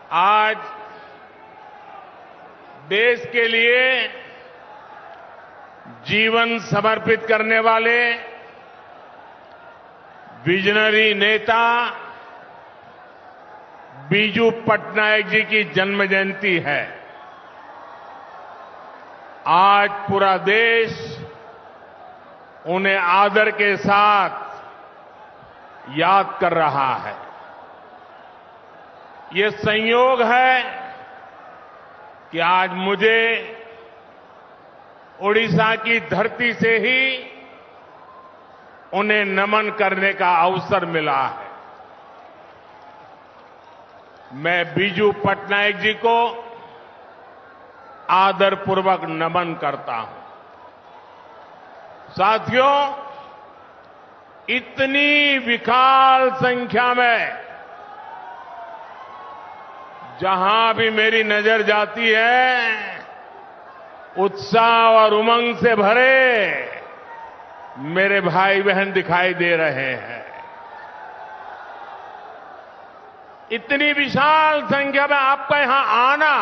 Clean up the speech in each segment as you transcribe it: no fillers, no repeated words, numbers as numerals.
आज देश के लिए जीवन समर्पित करने वाले विजनरी नेता बीजू पटनायक जी की जन्म जयंती है। आज पूरा देश उन्हें आदर के साथ याद कर रहा है। ये संयोग है कि आज मुझे ओडिशा की धरती से ही उन्हें नमन करने का अवसर मिला है। मैं बीजू पटनायक जी को आदरपूर्वक नमन करता हूं। साथियों, इतनी विशाल संख्या में जहां भी मेरी नजर जाती है, उत्साह और उमंग से भरे मेरे भाई बहन दिखाई दे रहे हैं। इतनी विशाल संख्या में आपका यहां आना,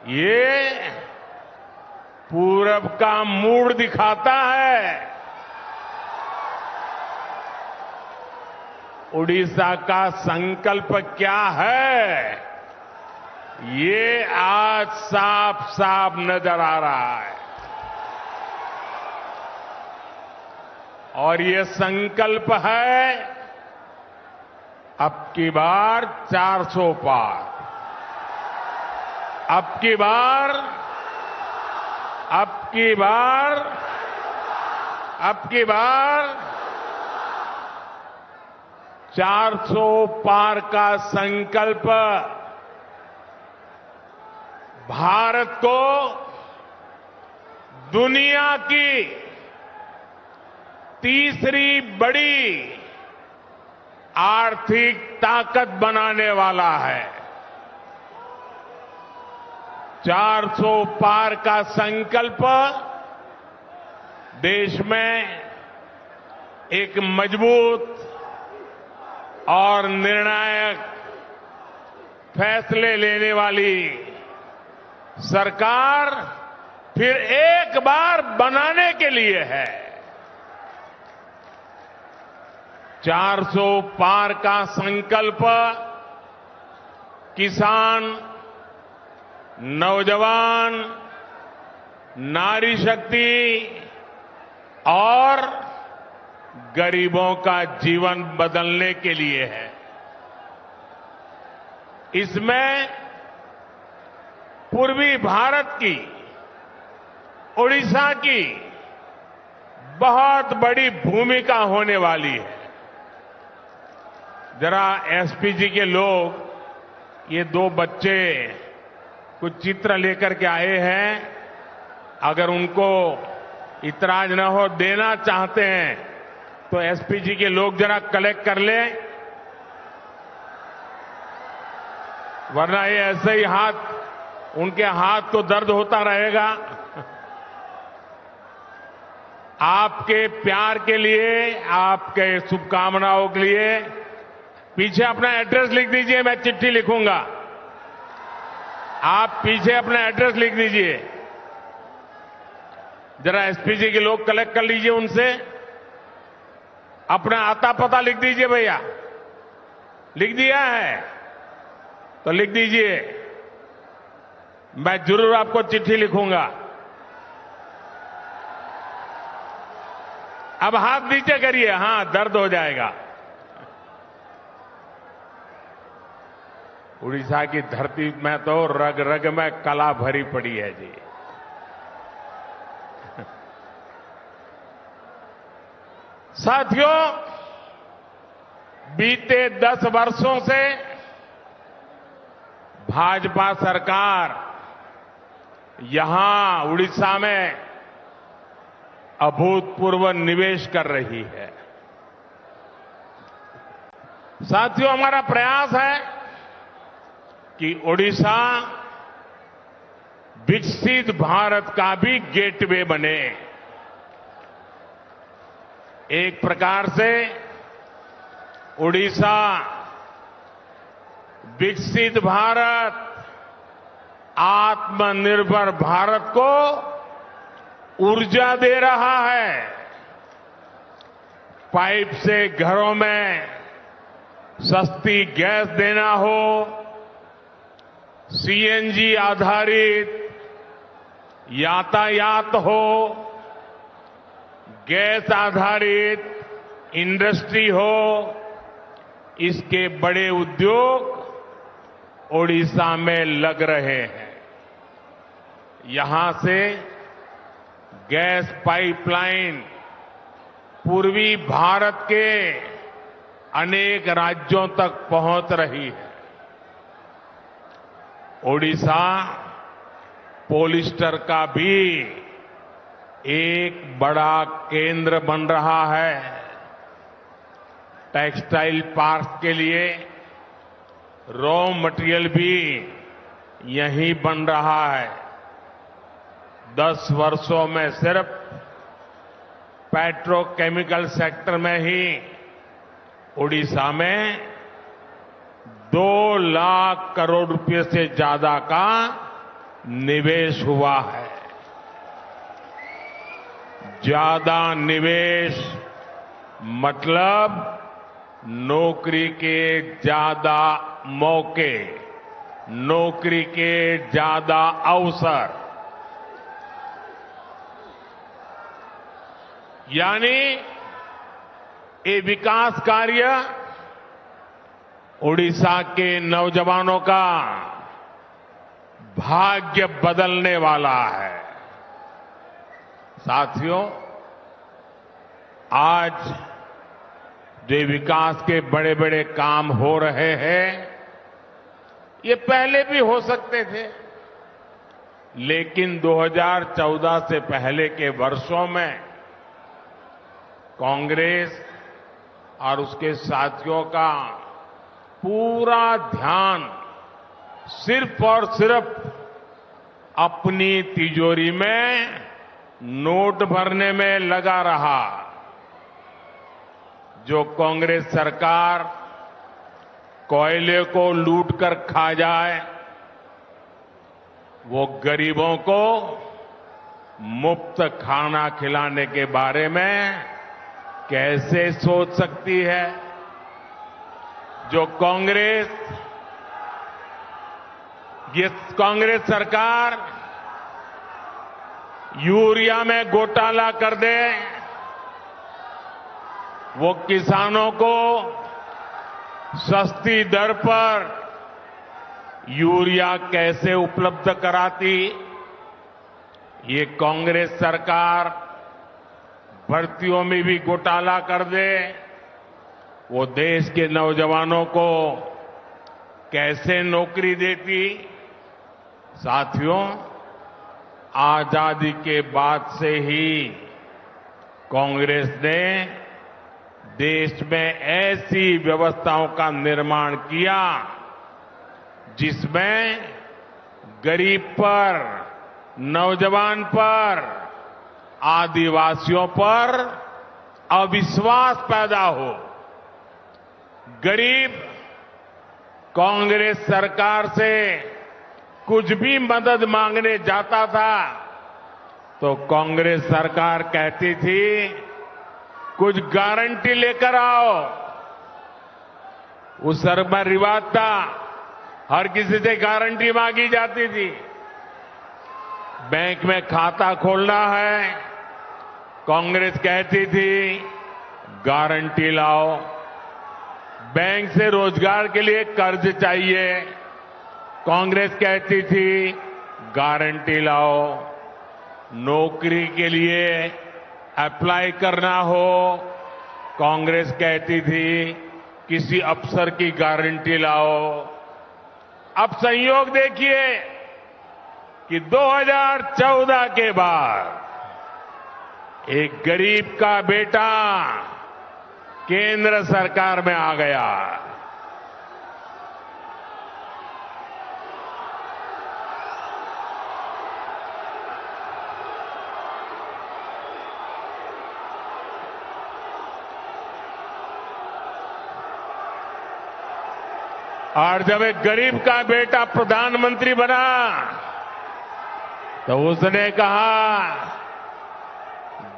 ये पूरब का मूड दिखाता है। उड़ीसा का संकल्प क्या है, ये आज साफ साफ नजर आ रहा है। और ये संकल्प है अब की बार 400 पार, अब की बार 400 पार का संकल्प भारत को दुनिया की तीसरी बड़ी आर्थिक ताकत बनाने वाला है। 400 पार का संकल्प देश में एक मजबूत और निर्णायक फैसले लेने वाली सरकार फिर एक बार बनाने के लिए है। 400 पार का संकल्प किसान, नौजवान, नारी शक्ति और गरीबों का जीवन बदलने के लिए है। इसमें पूर्वी भारत की, ओडिशा की बहुत बड़ी भूमिका होने वाली है। जरा एसपीजी के लोग, ये दो बच्चे कुछ चित्र लेकर के आए हैं, अगर उनको इतराज न हो, देना चाहते हैं तो एसपीजी के लोग जरा कलेक्ट कर लें, वरना ये ऐसे ही उनके हाथ को दर्द होता रहेगा। आपके प्यार के लिए, आपके शुभकामनाओं के लिए पीछे अपना एड्रेस लिख दीजिए, मैं चिट्ठी लिखूंगा। आप पीछे अपना एड्रेस लिख दीजिए। जरा एसपीजी के लोग कलेक्ट कर लीजिए, उनसे अपना आता पता लिख दीजिए। भैया लिख दिया है तो लिख दीजिए, मैं जरूर आपको चिट्ठी लिखूंगा। अब हाथ नीचे करिए, हां दर्द हो जाएगा। उड़ीसा की धरती में तो रग रग में कला भरी पड़ी है जी। साथियों, बीते 10 वर्षों से भाजपा सरकार यहां उड़ीसा में अभूतपूर्व निवेश कर रही है। साथियों, हमारा प्रयास है कि ओडिशा विकसित भारत का भी गेटवे बने। एक प्रकार से ओडिशा विकसित भारत, आत्मनिर्भर भारत को ऊर्जा दे रहा है। पाइप से घरों में सस्ती गैस देना हो, सीएनजी आधारित यातायात हो, गैस आधारित इंडस्ट्री हो, इसके बड़े उद्योग ओडिशा में लग रहे हैं। यहां से गैस पाइपलाइन पूर्वी भारत के अनेक राज्यों तक पहुंच रही है। ओडिशा पॉलिस्टर का भी एक बड़ा केंद्र बन रहा है। टेक्सटाइल पार्क के लिए रॉ मटेरियल भी यहीं बन रहा है। 10 वर्षों में सिर्फ पेट्रोकेमिकल सेक्टर में ही ओडिशा में 2 लाख करोड़ रुपए से ज्यादा का निवेश हुआ है। ज्यादा निवेश मतलब नौकरी के ज्यादा मौके, नौकरी के ज्यादा अवसर, यानी ये विकास कार्य ओडिशा के नौजवानों का भाग्य बदलने वाला है। साथियों, आज जो विकास के बड़े बड़े काम हो रहे हैं, ये पहले भी हो सकते थे, लेकिन 2014 से पहले के वर्षों में कांग्रेस और उसके साथियों का पूरा ध्यान सिर्फ और सिर्फ अपनी तिजोरी में नोट भरने में लगा रहा। जो कांग्रेस सरकार कोयले को लूट कर खा जाए, वो गरीबों को मुफ्त खाना खिलाने के बारे में कैसे सोच सकती है? जो कांग्रेस सरकार यूरिया में घोटाला कर दे, वो किसानों को सस्ती दर पर यूरिया कैसे उपलब्ध कराती? ये कांग्रेस सरकार भर्तियों में भी घोटाला कर दे, वो देश के नौजवानों को कैसे नौकरी देती? साथियों, आजादी के बाद से ही कांग्रेस ने देश में ऐसी व्यवस्थाओं का निर्माण किया जिसमें गरीब पर, नौजवान पर, आदिवासियों पर अविश्वास पैदा हो। गरीब कांग्रेस सरकार से कुछ भी मदद मांगने जाता था तो कांग्रेस सरकार कहती थी, कुछ गारंटी लेकर आओ। उस समय रिवाज था, हर किसी से गारंटी मांगी जाती थी। बैंक में खाता खोलना है, कांग्रेस कहती थी गारंटी लाओ। बैंक से रोजगार के लिए कर्ज चाहिए, कांग्रेस कहती थी गारंटी लाओ। नौकरी के लिए अप्लाई करना हो, कांग्रेस कहती थी किसी अफसर की गारंटी लाओ। अब संयोग देखिए कि 2014 के बाद एक गरीब का बेटा केंद्र सरकार में आ गया। और जब एक गरीब का बेटा प्रधानमंत्री बना तो उसने कहा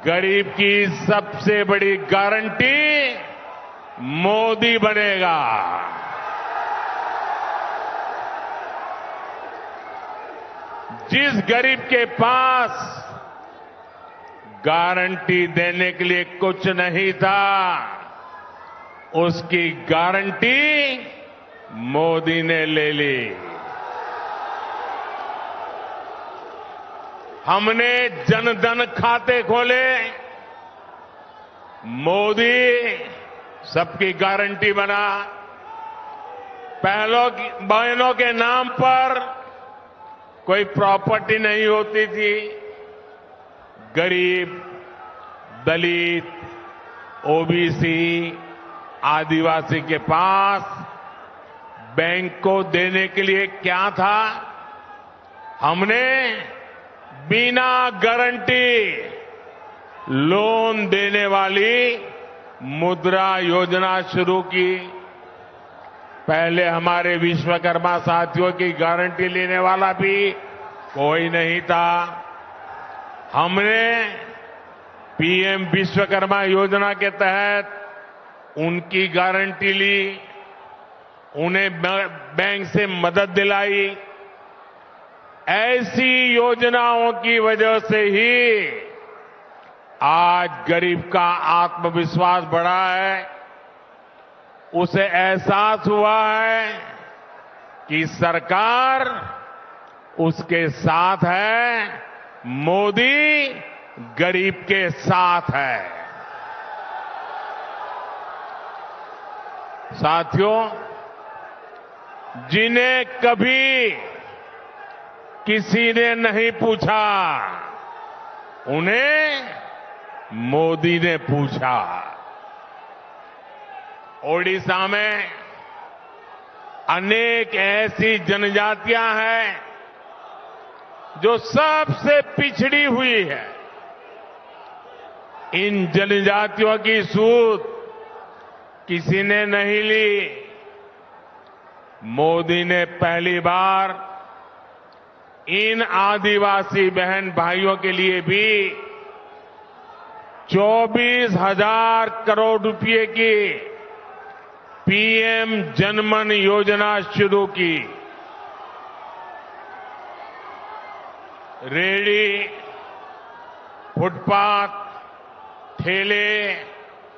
गरीब की सबसे बड़ी गारंटी मोदी बनेगा। जिस गरीब के पास गारंटी देने के लिए कुछ नहीं था, उसकी गारंटी मोदी ने ले ली। हमने जनधन खाते खोले, मोदी सबकी गारंटी बना। बहनों के नाम पर कोई प्रॉपर्टी नहीं होती थी। गरीब, दलित, ओबीसी, आदिवासी के पास बैंक को देने के लिए क्या था? हमने बिना गारंटी लोन देने वाली मुद्रा योजना शुरू की। पहले हमारे विश्वकर्मा साथियों की गारंटी लेने वाला भी कोई नहीं था। हमने पीएम विश्वकर्मा योजना के तहत उनकी गारंटी ली, उन्हें बैंक से मदद दिलाई। ऐसी योजनाओं की वजह से ही आज गरीब का आत्मविश्वास बढ़ा है। उसे एहसास हुआ है कि सरकार उसके साथ है, मोदी गरीब के साथ है। साथियों, जिन्हें कभी किसी ने नहीं पूछा, उन्हें मोदी ने पूछा। ओडिशा में अनेक ऐसी जनजातियां हैं जो सबसे पिछड़ी हुई है। इन जनजातियों की सूध किसी ने नहीं ली। मोदी ने पहली बार इन आदिवासी बहन भाइयों के लिए भी 24,000 करोड़ रुपए की पीएम जनमन योजना शुरू की। रेहड़ी, फुटपाथ, ठेले,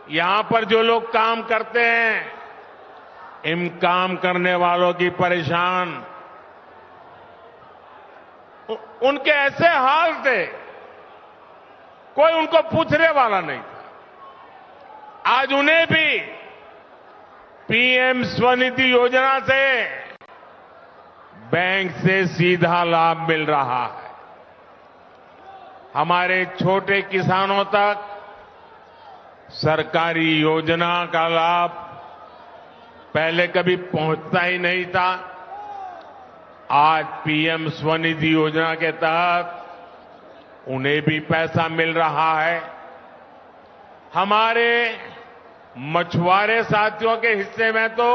यहां पर जो लोग काम करते हैं, इन काम करने वालों की परेशान उनके ऐसे हाल थे, कोई उनको पूछने वाला नहीं था। आज उन्हें भी पीएम स्वनिधि योजना से बैंक से सीधा लाभ मिल रहा है। हमारे छोटे किसानों तक सरकारी योजना का लाभ पहले कभी पहुंचता ही नहीं था। आज पीएम स्वनिधि योजना के तहत उन्हें भी पैसा मिल रहा है। हमारे मछुआरे साथियों के हिस्से में तो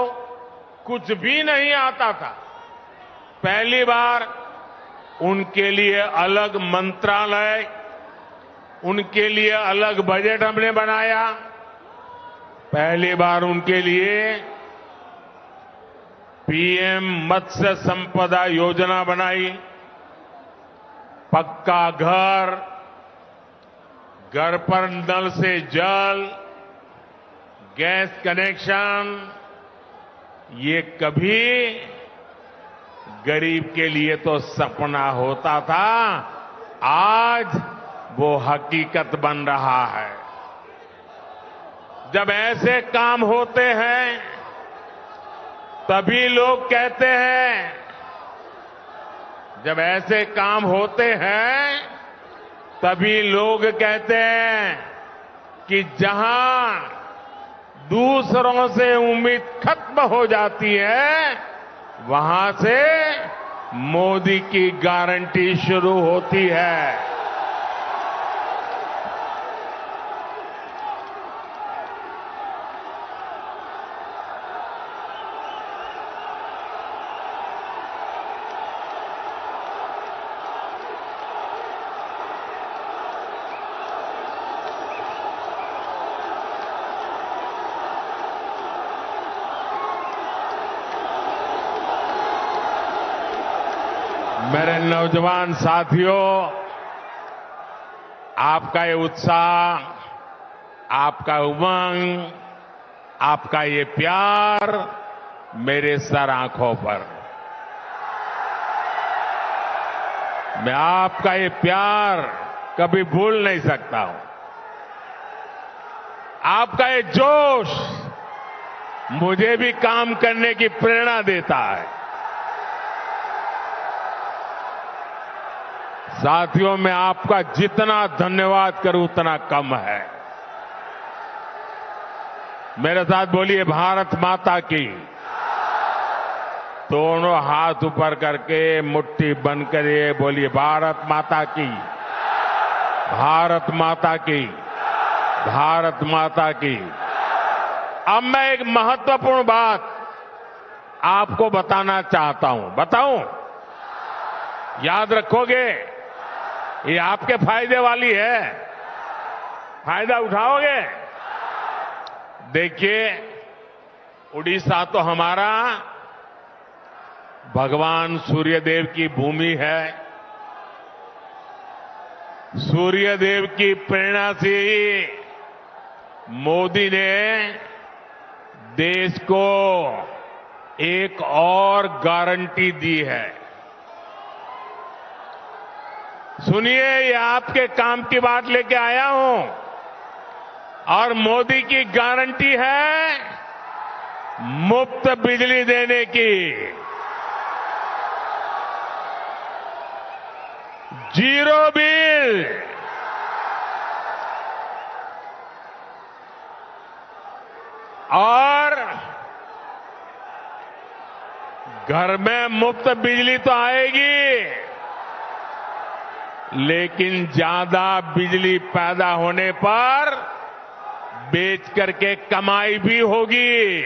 कुछ भी नहीं आता था। पहली बार उनके लिए अलग मंत्रालय, उनके लिए अलग बजट हमने बनाया। पहली बार उनके लिए पीएम मत्स्य संपदा योजना बनाई। पक्का घर, घर पर नल से जल, गैस कनेक्शन, ये कभी गरीब के लिए तो सपना होता था, आज वो हकीकत बन रहा है। जब ऐसे काम होते हैं तभी लोग कहते हैं, जब ऐसे काम होते हैं तभी लोग कहते हैं कि जहां दूसरों से उम्मीद खत्म हो जाती है, वहां से मोदी की गारंटी शुरू होती है। मेरे नौजवान साथियों, आपका ये उत्साह, आपका उमंग, आपका ये प्यार मेरे सर आंखों पर। मैं आपका ये प्यार कभी भूल नहीं सकता हूं। आपका ये जोश मुझे भी काम करने की प्रेरणा देता है। साथियों, मैं आपका जितना धन्यवाद करूं उतना कम है। मेरे साथ बोलिए भारत माता की। दोनों हाथ ऊपर करके मुट्ठी बंद करिए, बोलिए भारत माता की, भारत माता की, भारत माता की। अब मैं एक महत्वपूर्ण बात आपको बताना चाहता हूं। बताऊं? याद रखोगे? ये आपके फायदे वाली है। फायदा उठाओगे? देखिए, उड़ीसा तो हमारा भगवान सूर्यदेव की भूमि है। सूर्यदेव की प्रेरणा से ही मोदी ने देश को एक और गारंटी दी है। सुनिए, ये आपके काम की बात लेके आया हूं और मोदी की गारंटी है मुफ्त बिजली देने की, जीरो बिल। और घर में मुफ्त बिजली तो आएगी, लेकिन ज्यादा बिजली पैदा होने पर बेच करके कमाई भी होगी।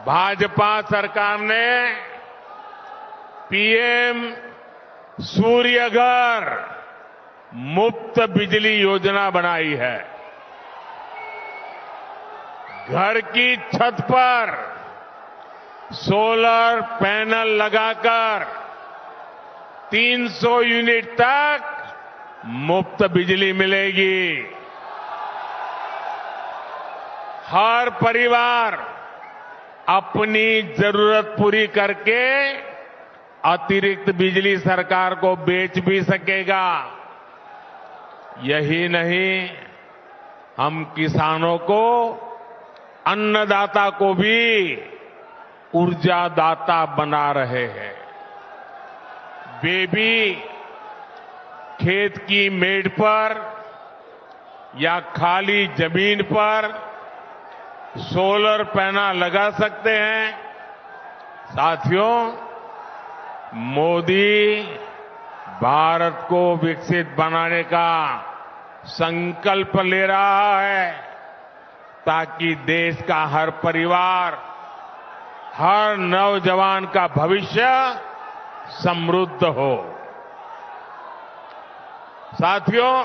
भाजपा सरकार ने पीएम सूर्य घर मुफ्त बिजली योजना बनाई है। घर की छत पर सोलर पैनल लगाकर 300 यूनिट तक मुफ्त बिजली मिलेगी। हर परिवार अपनी जरूरत पूरी करके अतिरिक्त बिजली सरकार को बेच भी सकेगा। यही नहीं, हम किसानों को, अन्नदाता को भी ऊर्जादाता बना रहे हैं। वे भी खेत की मेड़ पर या खाली जमीन पर सोलर पैनल लगा सकते हैं। साथियों, मोदी भारत को विकसित बनाने का संकल्प ले रहा है ताकि देश का हर परिवार, हर नौजवान का भविष्य समृद्ध हो। साथियों,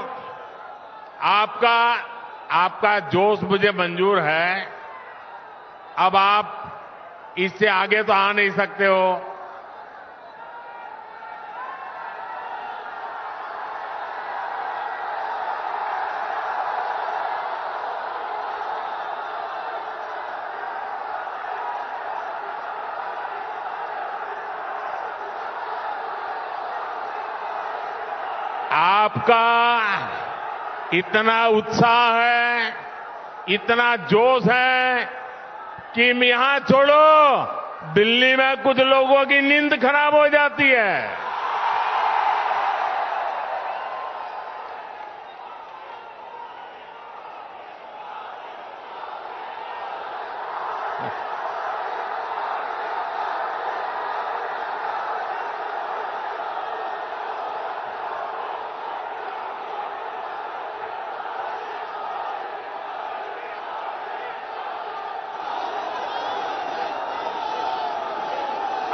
आपका जोश मुझे मंजूर है। अब आप इससे आगे तो आ नहीं सकते हो। आपका इतना उत्साह है, इतना जोश है कि यहां छोड़ो, दिल्ली में कुछ लोगों की नींद खराब हो जाती है।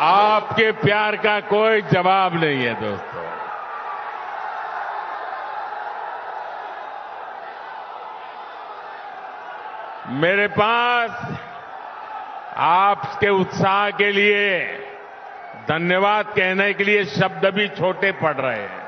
आपके प्यार का कोई जवाब नहीं है दोस्तों। मेरे पास आपके उत्साह के लिए धन्यवाद कहने के लिए शब्द भी छोटे पड़ रहे हैं।